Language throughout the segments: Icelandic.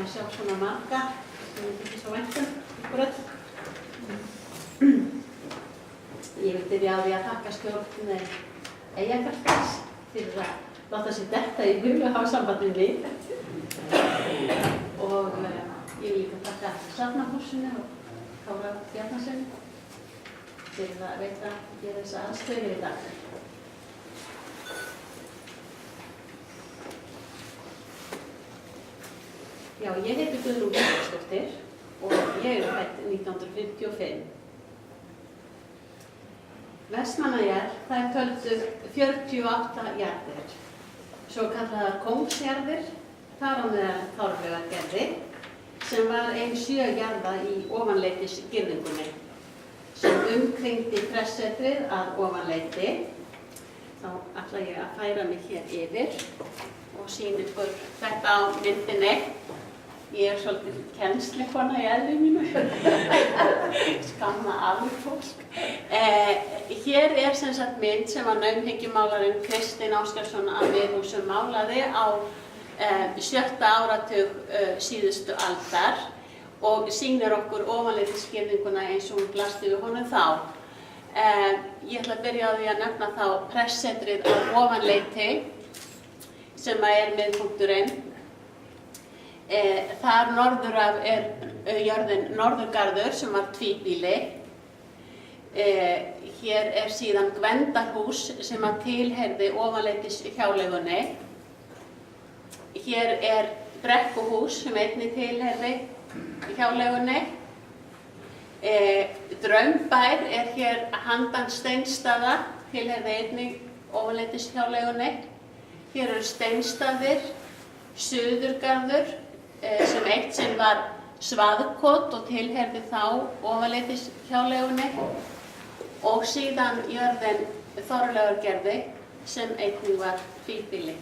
að sjá svona marga sem ég þykir svo vænt ykkur öll. Ég vil byrja á því að þakka stjórn Eyjafjarðarbæjar fyrir að láta sér detta í hug að hafa samband við mig. Og ég vil líka þakka Safnahúsinu og Kára Bjarnasyni fyrir að veita mér þessa aðstöðu í dag. Já, ég heiti Guðrún Bjarnarsdóttir og ég fædd 1955. Vestmannaeyjar, þær töldu 48 jarðir, svo kallaðar kóngsjarðir, þar á meðal Þorleifsgerði, sem var ein 7 jarða í ofanleitisgirðingunni, sem umkringdi pressetrið að ofanleiti. Þá ætla ég að færa mig hér yfir og sýna ykkur þetta á myndinni. Ég er svolítið kennslukona í eðli mínu, skamma alveg fólk. Hér er sem sagt mynd sem að naumhyggjumálarinn Kristinn Áskarsson að Miðhúsum málaði á 7. áratug síðustu aldar og sýnir okkur ofanleitisgirðinguna eins og hún blasti við honum þá. Ég ætla að byrja á því að nefna þá pressetrið á ofanleiti sem er miðpunkturinn. Þar norður af er jörðin Norðurgarður sem var tvíbýli. Hér er síðan Gvendarhús sem að tilheyrði ofanleitishjáleigunni. Hér er Brekkuhús sem einnig tilheyrði hjáleigunni. Draumbær er hér handan Steinstaða, tilheyrði einnig ofanleitishjáleigunni. Hér eru Steinstaðir, Suðurgarður sem eitt sinn var Svaðkot og tilheyrði þá ofanleitishjáleigunni og síðan jörðin Þorleifsgerði sem einnig var tvíbýli.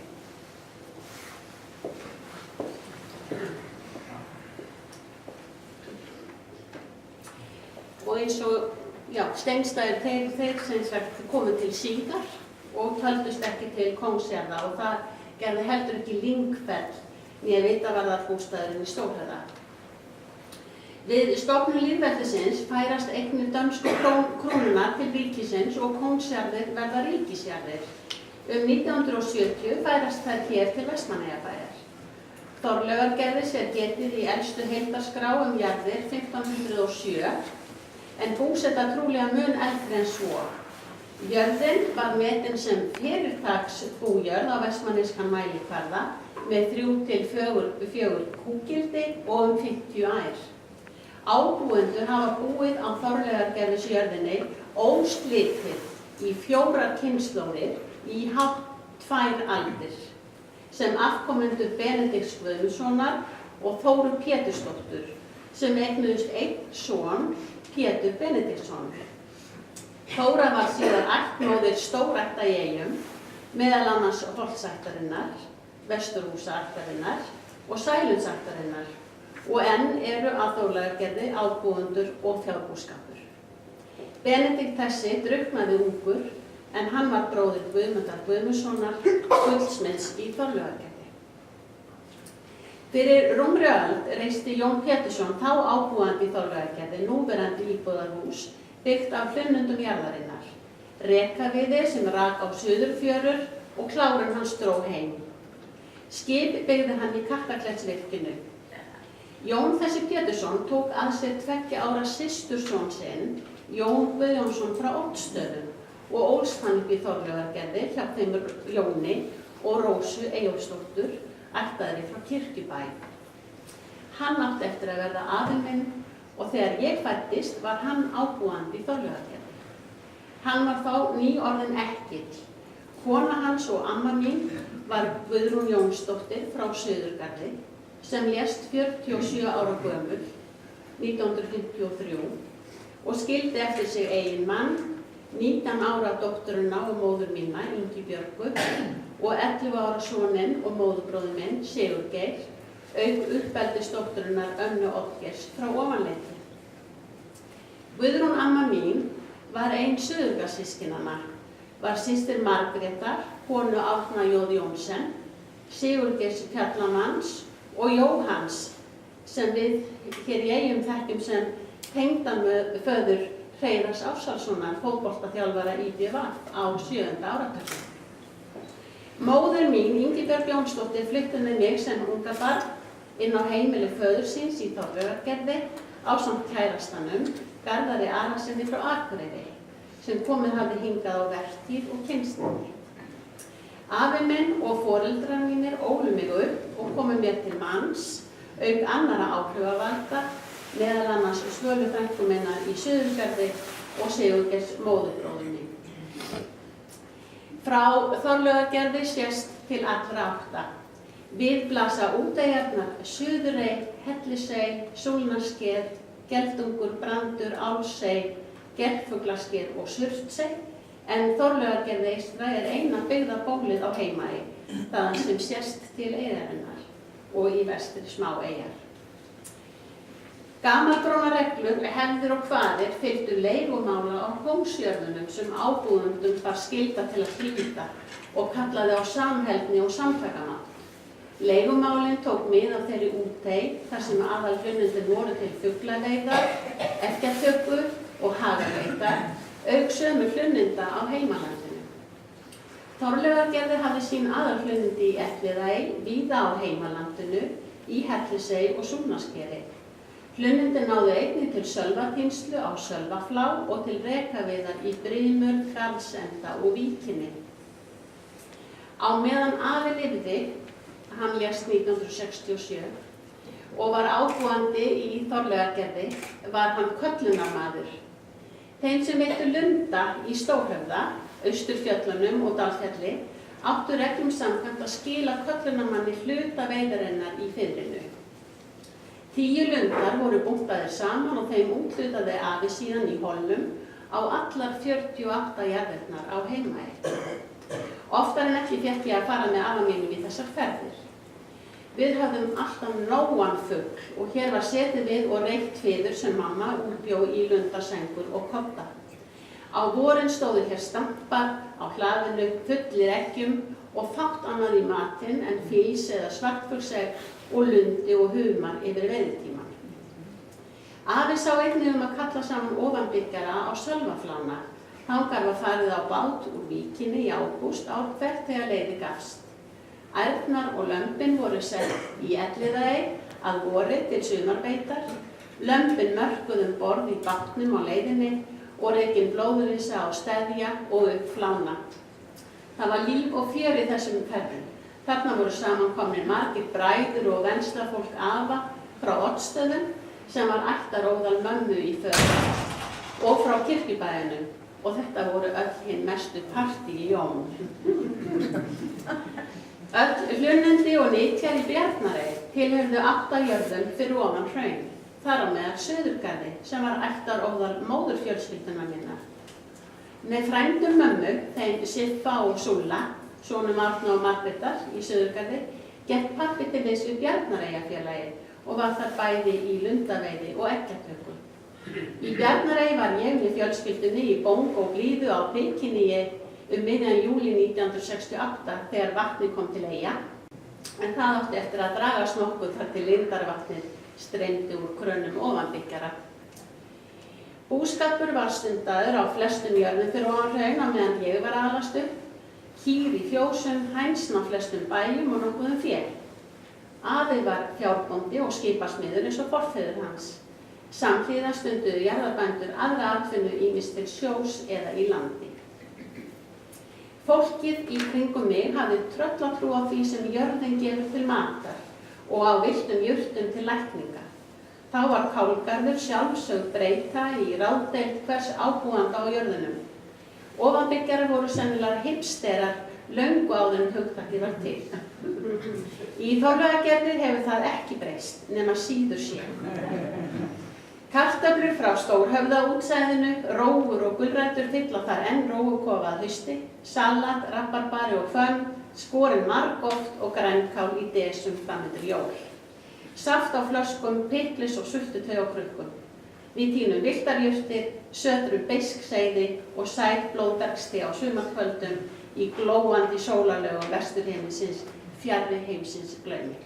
Og eins og, já, Steinstaðir þeir sem sagt komu til síðar og töldust ekki til kóngsjarða og það gerði heldur ekki Lyngfell né vitavarðarbústaðurinn í Stórhöfða. Við stofnun lýðveldisins færast eignir dönsku krónunnar til ríkisins og kóngsjarðir verða ríkisjarðir. 1970 færast þær hér til Vestmannaeyjabæjar. Þorleifsgerðis er getið í elstu heildarskrá jarðir 1507 en búseta trúlega mun eldri en svo. Jörðin var metin sem fyrirtaksbújörð á vestmanneyskan mælikvarða með 3 til 4 kúgildi og 50 ær. Ábúendur hafa búið á Þorleifsgerðisjörðinni óslitið í 4 kynslóðir í hátt 2 aldir sem afkomendur Benedikts Guðmundssonar og Þóru Pétursdóttur sem eignuðust einn son, Pétur Benediktsson. Þóra var síðan ættmóðir stórætta í Eyjum, meðal annars Holtsættarinnar, Vesturhúsaættarinnar og Sælundsættarinnar og enn eru að Þorleifsgerði ábúendur og fjárbúskapur. Benedikt þessi drukknaði ungur en hann var bróðir Guðmundar Guðmundssonar, guldsmiðs í Þorleifsgerði. Fyrir rúmri öld reisti Jón Pétursson þá ábúandi í Þorleifsgerði núverandi íbúðarhús byggt af hlunnundum jarðarinnar, rekaviði sem rak á suðurfjörur og klárinn hans dró heim. Skip byggði hann í Kattarklettsvirkjunu. Jón þessi Pétursson tók að sér 2 ára systurson sinn, Jón Guðjónsson frá Oddsstöðum og ólst hann upp í Þorleifsgerði hjá þeim Jóni og Rósu Eyjólfsdóttur, ættaðri frá Kirkjubæ. Hann átti eftir að verða afi minn og þegar ég fæddist var hann ábúandi í Þorleifsgerði. Hann var þá nýorðinn ekkill. Kona hans og amma mín var Guðrún Jónsdóttir frá Suðurgarði sem lést 47 ára gömul 1953 og skildi eftir sig eiginmann, 19 ára dótturina og móður mína, Ingibjörgu, og 11 ára soninn og móðurbróðir minn, Sigurgeir, auk uppeldisdótturinnar Önnu Oddgeirs frá ofanleiti. Guðrún amma mín var ein Suðurgarðssystkinanna, var systir Margrétar, konu Árna Jóð Jónsen, Sigurgeirs Fjallamanns og Jóhanns, sem við hér í Eyjum þekkjum sem tengdaföður Hreiðars Ársælssonar, fótboltaþjálfara IBVF á 7. áratugnum. Móðir mín, Ingibjörg Jónsdóttir, flutti með mig sem unga barn inn á heimili föður síns í Þorlaugargerði ásamt kærastanum, Garðari Arasyni frá Akureyri, sem komið hafði hingað á vertíð og kynstir. Afi minn og foreldrar mínir ólu mig upp og komu mér til manns, auk annarra áhrifavalda, meðal annars Svölu frænku minnar í Suðurgarði og Sigurgeirs móðurbróður minn. Frá Þorlaugargerði sést til allra átta. Við blasa úteyjarnar Suðurey, Hellisey, Súlnasker, Geldungur, Brandur, Álsey, Geldfuglasker og Surtsey, en Þorlaugargerði eystra eina byggða bólið á Heimaey, þaðan sem sést til eyjarinnar og í vestri smá eyjar. Gamalgrónar reglur, hefðir og kvaðir fylgdu leigumála á hómsjörðunum sem ábúendum var skylda til að hlýta og kallaði á samheldni og samtakamátt. Leigumálin tók mið af þeirri útey þar sem aðalhlunnendur voru til fuglaveiðar, eggjatöku og hagaveiðar, auk sömu hlunnenda á heimalandinu. Þorlaugargerði hafði sín aðalhlunnendi í Elliðaey, víða á heimalandinu, í Hellisey og Súlnaskeri. Hlunnindi náðu einnig til sölvatínslu á Sölvaflá og til rekaveiðar í Brimur, Garðsenda og Víkinni. Á meðan afi lifði, hann lést 1967 og var ábúandi í Þorlaugargerði, var hann köllunarmaður. Þeim sem veittu lunda í Stórhöfða, Austurfjöllunum og Dalfjalli áttu reglum samkvæmt að skila köllunarmanni hluta veiðarinnar í fiðrinu. 10 lundar voru bunkaðir saman og þeim úthlutaði afi síðan í Hollum á allar 48 jarðirnar á Heimaey. Oftar en ekki fékk ég að fara með afa mínum í þessar ferðir. Við höfðum alltaf nógan fugl og hér var setið við og reykt fiður sem mamma útbjó í lundasengur og kodda. Á vorin stóðu hér stampar á hlaðinu fullir eggjum og fátt annað í matinn en fís eða svartfuglsegg og lundi og humar yfir veiðitíman. Afi sá einnig að kalla saman ofanbyggjara á Sölvaflána. Þangað var farið á bát úr Víkinni í ágúst ár hvert þegar leiði gafst. Ærnar og lömbin voru sett í Elliðaey að vori til sumarbeitar, lömbin mörkuð borð í bátnum á leiðinni og rekin blóðrisa á steðja og upp Flána. Það var líf og fjör í þessum ferðum. Þarna voru samankomnir margir bræður og venslafólk afa frá Oddsstöðum sem var ættaróðal mömmu í föður og frá Kirkjubæjunum og þetta voru öll hinn mestu partí í Jón. Öll hlunnendi og nytjar í Bjarnarey tilheyrðu 8 jörðum fyrir ofan hraun, þar á meðal Suðurgarði sem var ættaróðal móðurfjölskyldunnar minnar. Með frændum mömmu, þeim Siffa og Súlla, sonum Árna og Margrétar í Suðurgarði, gekk pabbi til liðs við Bjarnareyjafélagið og var þar bæði í lundaveiði og eggjatöku. Í Bjarnarey var ég með fjölskyldunni í bóng og blíðu á Pikiníi miðjan júlí 1968 þegar vatnið kom til Eyja, en það átti eftir að dragast nokkuð þar til lindarvatnið streymdi úr krönum ofanbyggjara. Búskapur var stundaður á flestum jörðum fyrir ofan hraun á meðan ég var að alast upp, kýr í fjósum, hænsn á flestum bæjum og nokkuðum fé. Afi var fjárbóndi og skipasmiður eins og forfeður hans. Samhliða stunduðu jarðarbændur aðra atvinnu ýmist til sjós eða í landi. Fólkið í kringum mig hafði tröllatrú á því sem jörðin gefur til matar og á villtum jurtum til lækninga. Þá var kálgarður sjálfsögð breyta í ráðdeild hvers ábúanda á jörðunum. Ofanbyggjarar voru sennilega hipsterar löngu áður en hugtakið var til. Í Þorlaugargerði hefur það ekki breyst nema síður sé. Kartöflur frá Stórhöfða útsæðinu, rófur og gulrætur fylla þar enn rófukofa að hausti, salat, rabarbari og hvönn, skorin margoft og grænkál í desum framundir jól. Saft á flöskum, piklis og sultutau á krukkum. Við tínum viltarjurtir, sötrum beiskseiði og sæt blóðbergsti á sumarkvöldum í glóandi sólarlögum vesturheimsins, fjarri heimsins glaumi.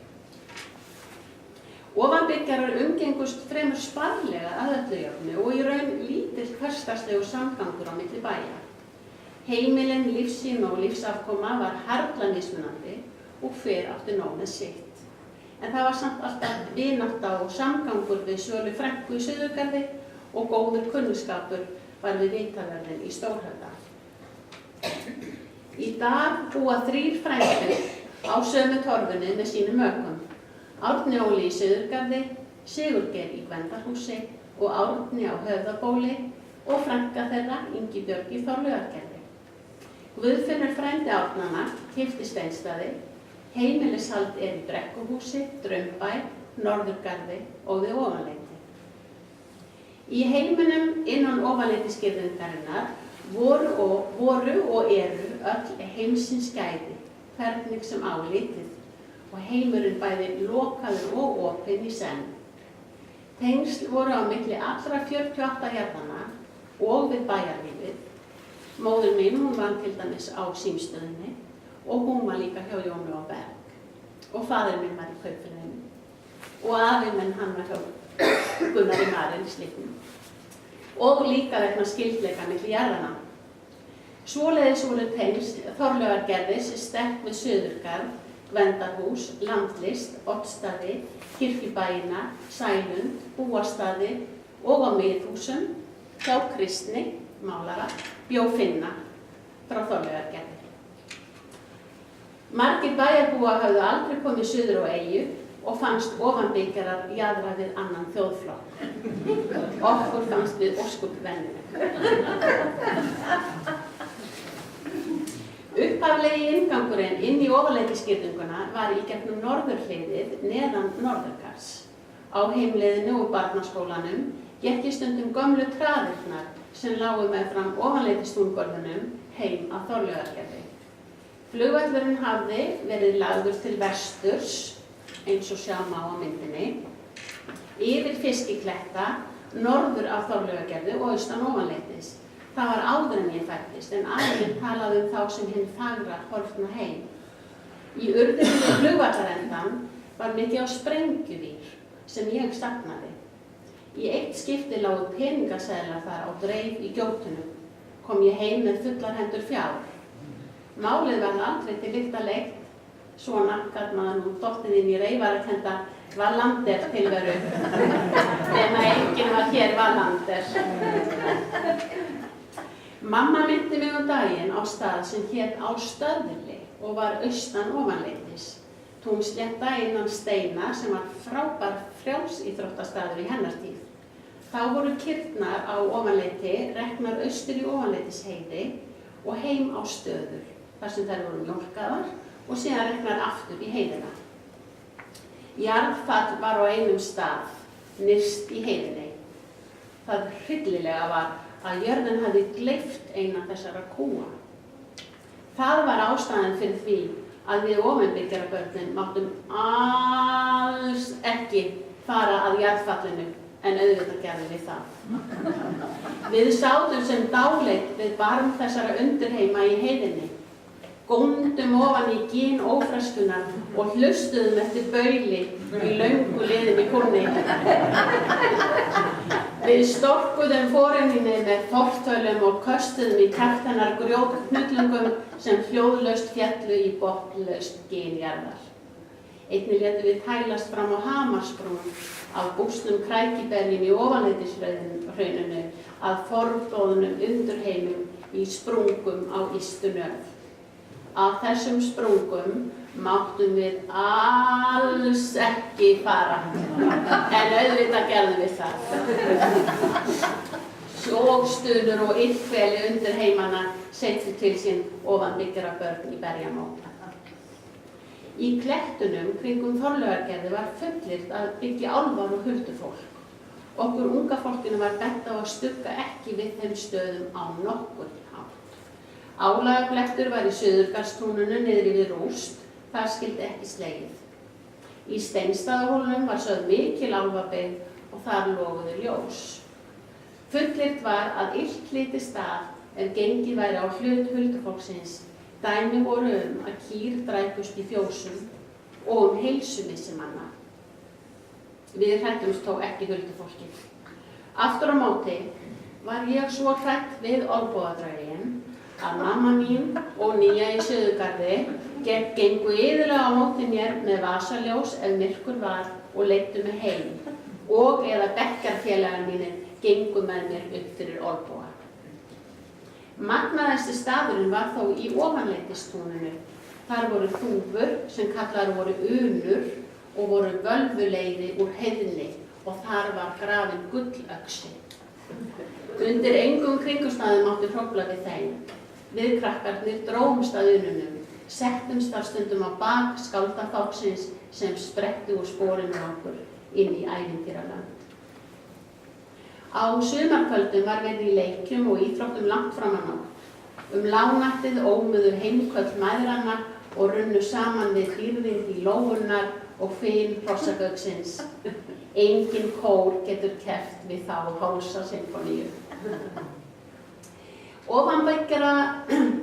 Ofanbyggjarar umgengust fremur sparlega að öllu jöfnu og í raun lítill hversdagslegur samgangur á milli bæja. Heimilin, lífssýn og lífsafkoma var harla mismunandi og hver átti nóg með sitt. En það var samt alltaf vinátta og samgangur við Svölu frænku í Suðurgarði og góður kunnskapur var við Vitaverðin í Stórhöfða. Í dag búa 3 frændur á sömu torfunni með sínum mökum. Árni Óli í Suðurgarði, Sigurgeir í Gvendarhúsi og Árni á Höfðabóli og frænka þeirra Ingibjörg í Þorlaugargerði. Guðfinnur frændi Árnanna keypti Steinsstaði, heimilishald í Brekkuhúsi, Draumbæ, Norðurgarði og við Ofanleiti. Í heiminum innan ofanleitisgirðingarinnar voru og eru öll heimsins gæði, hvernig sem á litið, og heimurinn bæði lokaður og opinn í senn. Tengsl voru á milli allra 48 jarðanna og við bæjarlífið. Móðir mín, hún vann til dæmis á símstöðinni og hún var líka hjá Jónu á Berg. Og faðir minn var í Kaupfélaginu. Og afi minn, hann var hjá Gunnari Marel í Slippnum. Og líka vegna skyldleika milli jarðanna. Svoleiðis voru tengsl Þorlaugargerðis sterk við Suðurgarð, Gvendarhús, Landlist, Oddsstaði, Kirkjubæina, Sælund, Búastaði og á Miðhúsum, hjá Kristni, málara, bjó Finna frá Þorlaugargerði. Margir bæjarbúa höfðu aldrei komið suður á eyju og fannst ofanbyggjarar jaðra við annan þjóðflokk. Okkur fannst við ósköp venjuleg. Upphaflegi inngangurinn inn í ofanleitisgirðinguna var í gegnum norðurhliðið neðan Norðurgarðs. Á heimleiðinu og barnaskólanum gekk í stundum gömlu traðirnar sem lágu meðfram ofanleitistúngörðunum heim að Þorlaugargerði. Flugvöllurinn hafði verið lagður til vesturs, eins og sjá má á myndinni, yfir Fiskikletta, norður af Þorlaugargerði og austan ofanleitis. Það var áður en ég fæddist, en aðeins talaði þá sem hinn fagra horfna heim. Í urðinni við flugvallarendan var mikið á sprengjuvír sem ég saknaði. Í eitt skipti lágu peningaseðlar þar á dreif í gjótunum. Kom ég heim með fullar hendur fjár. Málið var aldrei til lykta leitt. Svona gat maður nú dottið inn í reyfarakennda Wallander tilveru. Nema enginn var hér Wallander. Mamma myndi mig daginn á stað sem hét Ástöðli og var austan ofanleitis. Túnslétta innan Steina sem var frábær frjálsíþróttastaður í hennar tíð. Þá voru kýrnar á ofanleiti reknar austur í ofanleitisheiði og heim á Stöður, þar sem þær voru mjólkaðar og síðan reknar aftur í heiðina. Jarðfall var á einum stað, nyrst í heiðinni. Það hryllilega var að jörðin hafði gleypt eina þessara kúa. Það var ástæðan fyrir því að við ofanbyggjarbörnin máttum alls ekki fara að jarðfallinu, en auðvitað gerðum við það. Við sátum sem dáleit við barm þessara undirheima í heiðinni, góndum ofan í gín ófreskunar og hlustuðum eftir bauli í löngu liðinni kúrni. Við storkuðum forinninni með fortölum og köstuðum í takt hennar grjótknullungum sem hljóðlaust féllu í botnlaust gínjarðar. Einnig létum við tælast fram á Hamarsbrún af bústnum krækiberjum í ofanleitishrauninu að fornbóðnum undirheimum í sprungum á ystu nöf. Af þessum sprungum máttum við alls ekki fara, en auðvitað gerðum við það. Sjógstunur og illkveli undirheimana settu til sín ofanbyggjarbörn í berjamót. Í klettunum kringum Þorlaugargerði var fullyrt að byggja álfar og huldufólk. Okkur unga fólkinu var bent á að stugga ekki við þeim stöðum á nokkurn hátt. Álagablettur var í Suðurgarðstúninu niðri við Rúst, þar skyldi ekki slegið. Í Steinstaðahólnum var sögð mikil álfabyggð og þar loguðu ljós. Fullyrt var að illt litist af ef gengið væri á hlut huldufólksins. Dæmi voru að kýr dræpust í fjósum og heilsumissi manna. Við hræddumst þó ekki huldufólkið. Aftur á móti var ég svo hrædd við olnbogadrauginn að mamma mín og Nýja í Suðurgarði gengu iðulega á móti mér með vasaljós ef myrkur var og leiddu mig heim og eða bekkjarfélagar mínir gengu með mér upp fyrir Olnboga. Magnaðasti staðurinn var þó í ofanleitistúninu. Þar voru þúfur sem kallaðar voru unur og voru völvuleiði úr heiðni og þar var grafinn gullöxi. Undir engum kringumstæðum mátti hrófla við þeim. Við krakkarnir drógumst að ununum, settumst af stundum á bak skáldafáksins sem spretti úr sporinu okkur inn í ævintýraland. Á sumarkvöldum var verið í leikjum og íþróttum langt fram á nótt. Lágnættið ómuðu heimköll mæðranna og runnu saman við hlýrðið í lófunnar og fin hrossagauksins. Engin kór getur keppt við þá hálsa sinfoníu. Ofanbyggjara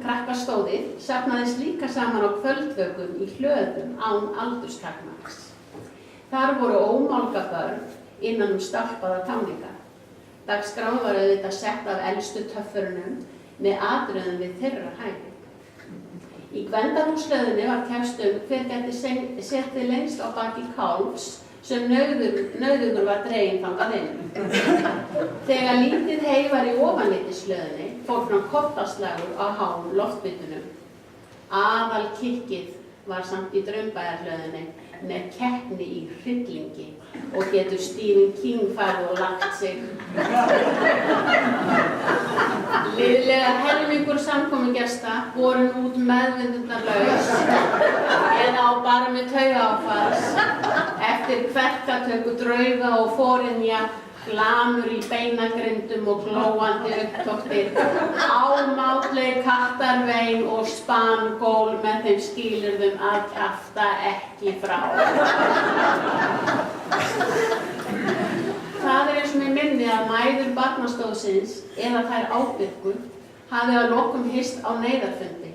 krakkastóðið safnaðist líka saman á kvöldvökum í hlöðum án aldurstakmarks. Þar voru ómálga börn innan stálpaða táninga. Dagskráin var auðvitað sett af elstu töffurunum með atriðum við þeirra hæfi. Í Gvendarhúshlöðunni var keppt hver gæti setið lengst á baki kálfs sem nauðugur var dreginn þangað inn. Þegar lítið hey var í ofanleitishlöðunni fór fram kottaslagur á háum loftbyttunum. Aðal kikkið var samt í Draumbæjarhlöðunni með keppni í hryllingi og getur Stephen King farið og lagt sig. Liðlega helmingur samkomugesta voru út meðvitundarlaus eða á bara með taugaáfalls eftir kverkatöku drauga og forinja, glamur í beinagrindum og glóandi upptóktir, ámátleg kattarvein og spangól með þeim skilyrðum að kjafta ekki frá. Það eins og mér minni að mæður barnastóðsins eða þær ábyrgu hafi að lokum hist á neyðarfundi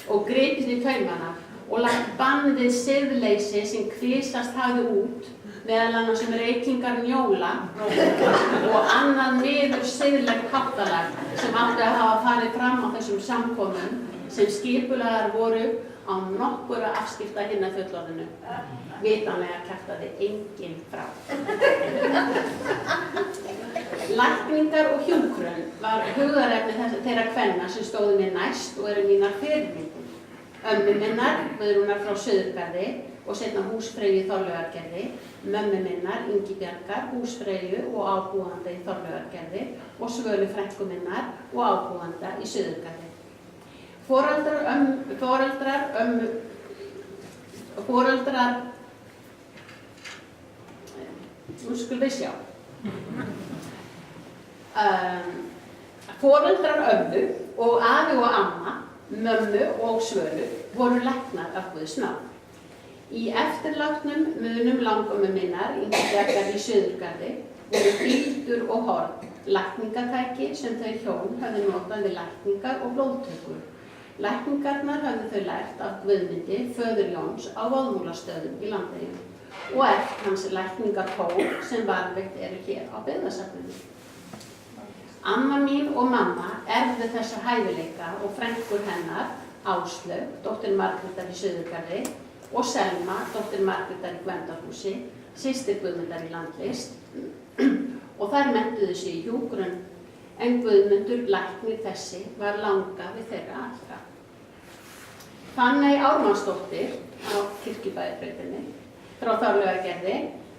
og gripið í taumana og lagt bann við siðleysi sem kvisast hafi út meðal annars reykingar njóla og annað miður siðlegt háttalag sem átti að hafa farið fram á þessum samkomum sem skipulagðar voru á nokkurra afskipta hinna fullorðinu. Vitanlega kjaftaði enginn frá. Lækningar og hjúkrun var hugðarefni þeirra kvenna sem stóðu mér næst og eru mínar fyrirmyndir. Ömmu minnar, Guðrúnar frá Suðurgarði og seinna húsfreyju í Þorlaugargerði, mömmu minnar, Ingibjargar, húsfreyju og ábúanda í Þorlaugargerði og Svölu frænku minnar og ábúanda í Suðurgarði. Foreldrar ömmu og afi og amma, mömmu og Svölu voru læknar af Guðs náð. Í eftirlátnum munum langömmu minnar, Ingibjargar í Suðurgarði, voru bíldur og horn, lækningatæki sem þau hjón höfðu notað við lækningar og blóðtökur. Lækningarnar höfðu þau lært af Guðmundi, föður Jóns, á Vaðmúlastöðum í Landeyjum og eftir hans lækningatól sem varðveitt eru hér á Byggðasafninu. Amma mín og mamma erfðu þessa hæfileika og frænkur hennar, Áslaug, dóttir Margrétar í Suðurgarði, og Selma, dóttir Margrétar í Gvendarhúsi, systir Guðmundar í Landlist, og þær menntuðu sig í hjúkrun, en Guðmundur læknir þessi var langa við þeirra allra. Fanney Ármannsdóttir á Kirkjubæjarbrautinni frá Þorlaugargerði,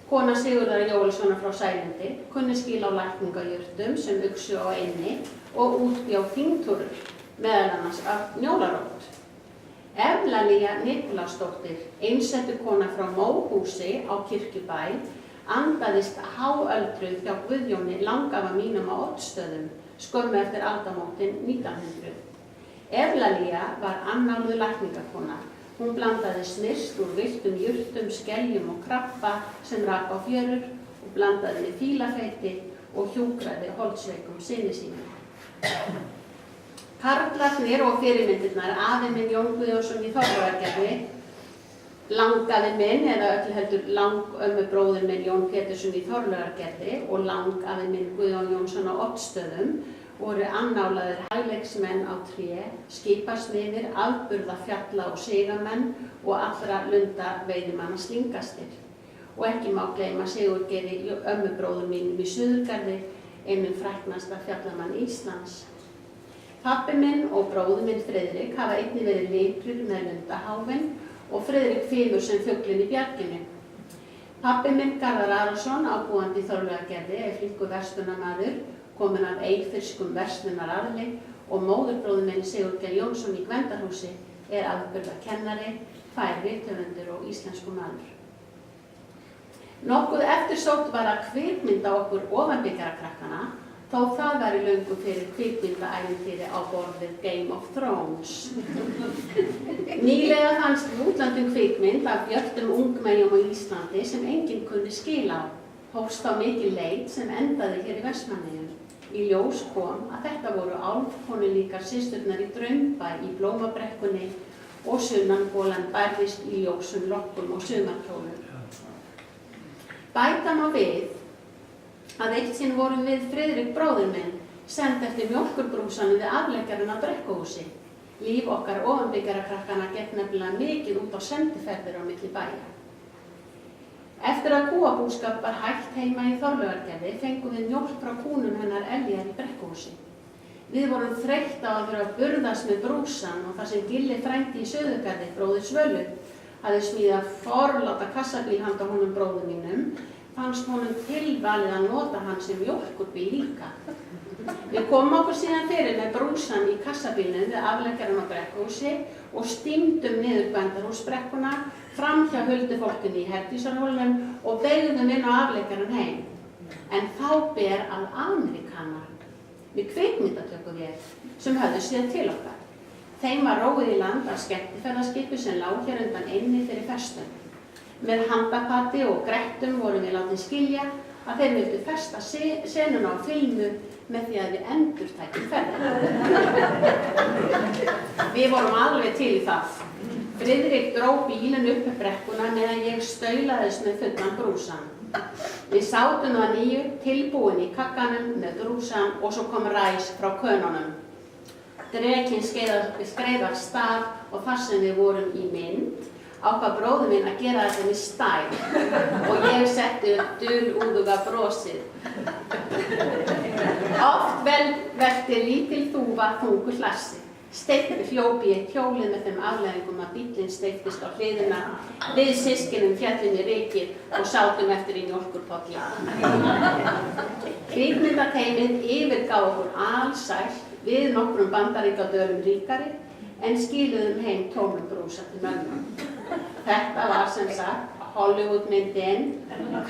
kona Sigurðar Jóelssonar frá Sælundi, kunni skil á lækningajurtum sem uxu á eynni og útbjó fíntúrur, meðal annars af njólarót. Evlalía Nikulásdóttir, einsettu kona frá Móhúsi á Kirkjubæ, andaðist háöldruð hjá Guðjóni langafa mínum á Oddsstöðum skömmu eftir aldamótin 1900. Evlalía var annáluð lækningakona. Hún blandaði snyrst úr villtum jurtum, skeljum og krabba sem rak á fjörur og blandaði með fílafeiti og hjúkraði holdsveikum syni sínum. Karlarnir og fyrirmyndirnar, afi minn Jón Guðjónsson í Þorlaugargerði, langafi minn, eða öllu heldur langömmubróðir minn Jón Pétursson í Þorlágargerði og langafi minn Guðjón Jónsson á Oddsstöðum voru annálaðir hægleiksmenn á tré, skipasmiðir, afburða fjalla- og sigamenn og allra lunda veiðimanna slingastir. Og ekki má gleyma Sigurgeiri ömmubróður mínum í Suðurgarði, einum fræknasta fjallamann Íslands. Pabbi minn og bróðir minn Friðrik hafa einnig verið liprir með lundaháfinn og Friðrik fimur sem fuglinn í bjarginu. Pabbi minn Garðar Arason, ábúandi í Þorlágargerði, flinkur verslunarmaður, kominn af eyfirskum verslunararfi og móðurbróðir minn Sigurgeir Jónsson í Gvendarhúsi afburða kennari, fær rithöfundur og íslenskumaður. Nokkuð eftirsótt var að kvikmynda okkur ofanbyggarakrakkana, þó það væri löngu fyrir kvikmyndaævintýri á borð við Game of Thrones. Nýlega fannst í útlöndum kvikmynd af björtum ungmeyjum á Íslandi sem enginn kunni skil á. Hófst á mikil leit sem endaði hér í Vestmannaeyjum. Í ljós kom að þetta voru álfkonulíkar systurnar í Draumbæ í Blómabrekkunni og sunnanbolan bærðist í ljósum lokkum og sumarkjólum. Bæta má við að eitt sinn vorum við Friðrik bróðir minn send eftir mjólkurbrúsanum við afleggjarinn á Brekkuhúsi. Líf okkar ofanbyggjarakrakkanna gekk nefnilega mikið út á sendiferðir á milli bæja. Eftir að kúabúskap var hægt heima í Þorlágargerði fengum við mjólk frá kúnum hennar Eljar í Brekkuhúsi. Við vorum þreytt á að þurfa að burðast með brúsan og þar sem Gilli frændi í Suðurgarði, bróðir Svölu, hafði smíðað forláta kassabíl handa honum bróður mínum, fannst honum tilvalið að nota hann sem mjólkurbíl líka. Við komum okkur síðan fyrir með brúsan í kassabílnum við afleggjarinn á Brekkuhúsi og stímdum niður Gvendarhúsbrekkuna, fram hjá huldufólkinu í Herdísarhólnum og beygðum inn á afleggjarinn heim. En þá ber að Ameríkanar við kvikmyndatökuvél sem höfðu séð til okkar. Þeim var róið í land af skemmtiferðaskipi sem lá hér undan eynni fyrir festum. Með handapati og grettum vorum við látin skilja að þeir vildu festa senuna á filmu með því að við endurtækjum ferðina. Við vorum alveg til í það. Friðrik dró bílinn upp með brekkuna meðan ég staulaðist með fullan brúsan. Við sátum á nýju tilbúin í kakkanum með brúsan og svo kom ræs frá könunum. Drekinn skreið af stað og þar sem við vorum í mynd ákvað bróðir minn að gera þetta með stæl og ég setti upp dulúðuga brosið. Oft velti lítil þúfa þungu hlassi. Steinn hljóp í eitt hjólið með þeim afleiðingum að bíllinn steyptist á hliðina, við systkinum féllum í rykið og sátum eftir í mjólkurpolli. Kvikmyndateymið yfirgaf okkur alsælt við nokkrum bandaríkjadölum ríkari en skiluðum heim tómum brúsa til mömmu. Þetta var sem sagt Hollywoodmyndin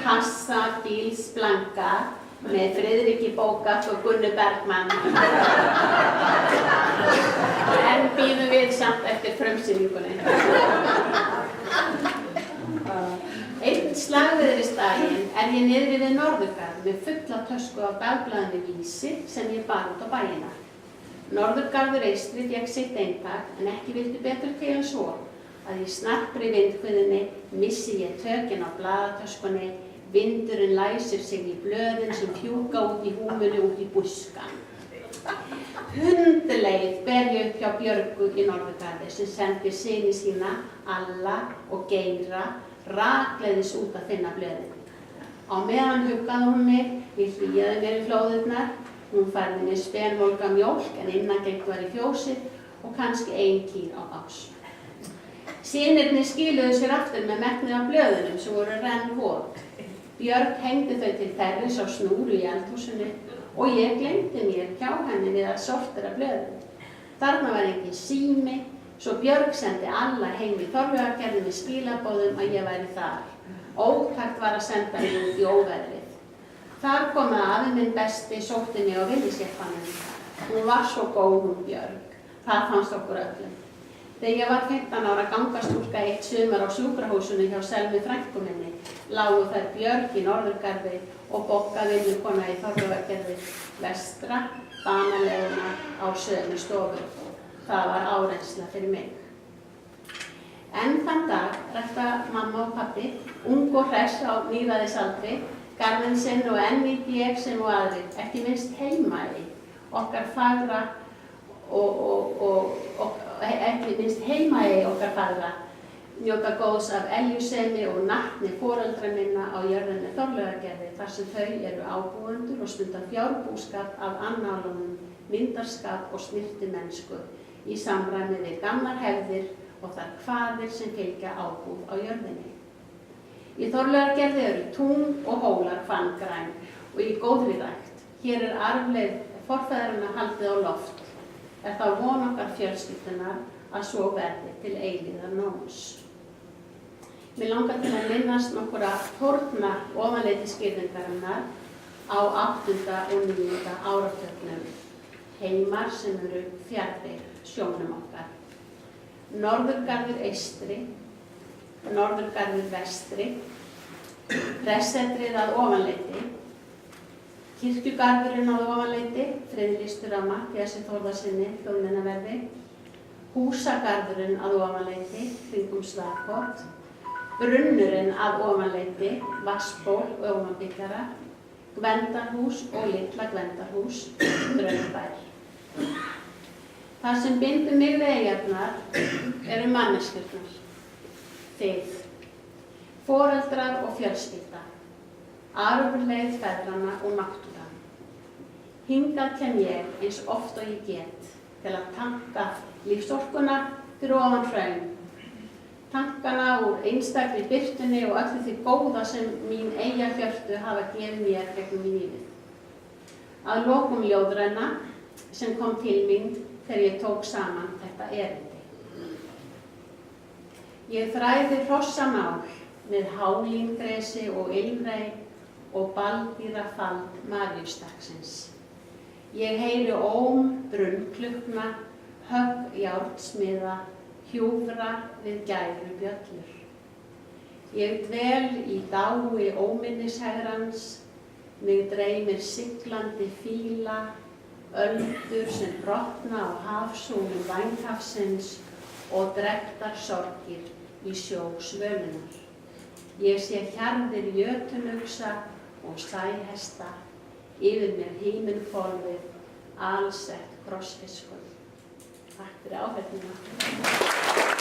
Casablanca með Friðriki Bogart og Gunnu Bergman. En bíðum við samt eftir frumsýningunni. Einn slagviðrisdaginn ég niðri við Norðurgarð með fulla tösku af dagblaðinu Vísi sem ég bar út á bæina. Norðurgarður eystri fékk sitt eintak en ekki vildi betur til en svo að í snarpri vindhviðinni missi ég tökin á blaðatöskunni, vindurinn læsir sig í blöðin sem fjúka út í húmunu út í buskan. Hundleið ber ég upp hjá Björgu í Norðurgarði sem sendi syni sína, Alla og Geira, rakleiðis út að finna blöðin. Á meðan huggaði hún mig, ég hlýjaði mér í flóðurnar, hún færði mér spenvolga mjólk en innangengt var í fjósið og kannski ein kýr á bás. Synirnir skiluðu sér aftur með megnið af blöðunum sem voru rennvot. Björg hengdi þau til þerris á snúru í eldhúsinu og ég gleymdi mér hjá henni við að sortera blöðin. Þarna var engin sími, svo Björg sendi Alla heim í Þorlágargerði með skilaboðum að ég væri þar. Ótakt var að senda mig út í óveðrið. Þar kom að afi minn besti sótti mig á vinningsjeppanum. Hún var svo góð hún Björg. Það fannst okkur öllum. Þegar ég var 15 ára gangastúlka eitt sumar á sjúkrahúsinu hjá Selmu frænku minni, lágu þær Björg í Norðurgarði og Bogga vinnukona í Þorlágargerði vestra, banaleguna á sömu stofu. Það var áreynsla fyrir mig. En þann dag rætti mælta mamma og pabbi, ung og hress á níræðisaldri, garðinn sinn og enn nýt ég sem og aðrir, ekki minnst Heimaey, okkar fagra ekki minnst Heimaey okkar fagra, njóta góðs af eljusemi og natni foreldra minna á jörðinni Þorlágargerði þar sem þau eru ábúendur og stunda fjárbúskap af annálunum, myndarskap og snyrtimennsku í samræmi við gamlar hefðir og þær kvaðir sem fylgja ábúð á jörðinni. Í Þorlágargerði eru tún og hólar fanngræn og í góðri rækt. Hér er arfleifð forfeðranna haldið á loft. Er það von okkar fjölskyldunar að svo verði til eilíðar nóns. Mér langar til að minnast nokkura forna ofanleitisgirðingarinnar á 8. og 9. áratugnum, heimar sem eru fjarri sjónum okkar. Norðurgarður eystri, Norðurgarður vestri, pressetrið að ofanleiti, kirkjugarðurinn að ofanleiti, friðlýstur af Matthíasi Þórðarsyni, þjóðminjaverði, húsagarðurinn að ofanleiti, kringum Svalbarða, brunnurinn að ofanleiti, vatnsból og ofanbyggjara, Gvendarhús og litla Gvendarhús, Draunbær. Það sem bindur mig við eyjarnar eru manneskjurnar, þið, foreldrar og fjölskylda, arfleifð feðranna og náttúran. Hingað kem ég eins oft og ég get til að tanka lífsorkuna fyrir ofan hraun, tankana úr einstakri birtunni og öllu því góða sem mín eyjahjörtu hafa gefið mér gegnum í lífið. Að lokum ljóðræna sem kom til mín þegar ég tók saman þetta erindi. Ég þræði hrossamál með hálíngresi og ilmrei og baldýrafald Maríusdagsins. Ég heyri óm brunnklukna, högg járnsmiða, hjúfra við gæru bjöllur. Ég dvel í dái óminnishegrans, mig dreymir siglandi fíla, öldur sem brotna á hafsúlum vænghafsins og drektar sorgir í sjó svölunar. Ég sé hjarðir jötunuxa og sæhesta, yfir mér himinhvolfið, alsett krossfiskur. Takk fyrir áheyrnina.